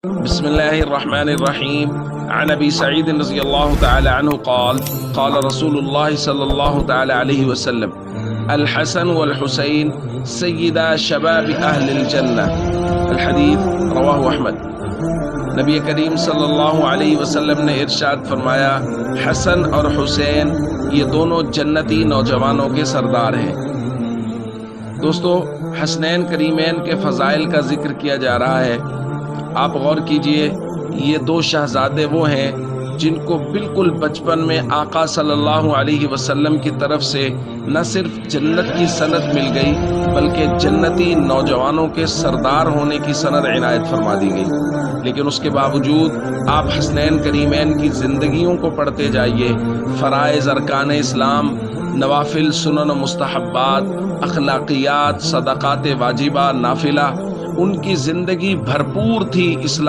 بسم الله الرحمن الرحيم. عن أبي سعيد رضي الله تعالى عنه قال قال رسول الله صلى الله تعالى عليه وسلم: الحسن والحسين سيدا شباب أهل الجنة. الحديث رواه أحمد۔ نبی کریم صلی اللہ علیہ وسلم نے ارشاد فرمایا، حسن اور حسین یہ دونوں جنتی نوجوانوں کے سردار ہیں۔ دوستو، حسنین کریمین کے فضائل کا ذکر کیا جا رہا ہے۔ آپ غور کیجئے، یہ دو شہزادے وہ ہیں جن کو بالکل بچپن میں آقا صلی اللہ علیہ وسلم کی طرف سے نہ صرف جنت کی سند مل گئی بلکہ جنتی نوجوانوں کے سردار ہونے کی سند عنایت فرما دی گئی۔ لیکن اس کے باوجود آپ حسنین کریمین کی زندگیوں کو پڑھتے جائیے، فرائض ارکان اسلام، نوافل سنن و مستحبات، اخلاقیات، صدقات واجبہ نافلہ، ان کی زندگی بھرپور تھی اسلام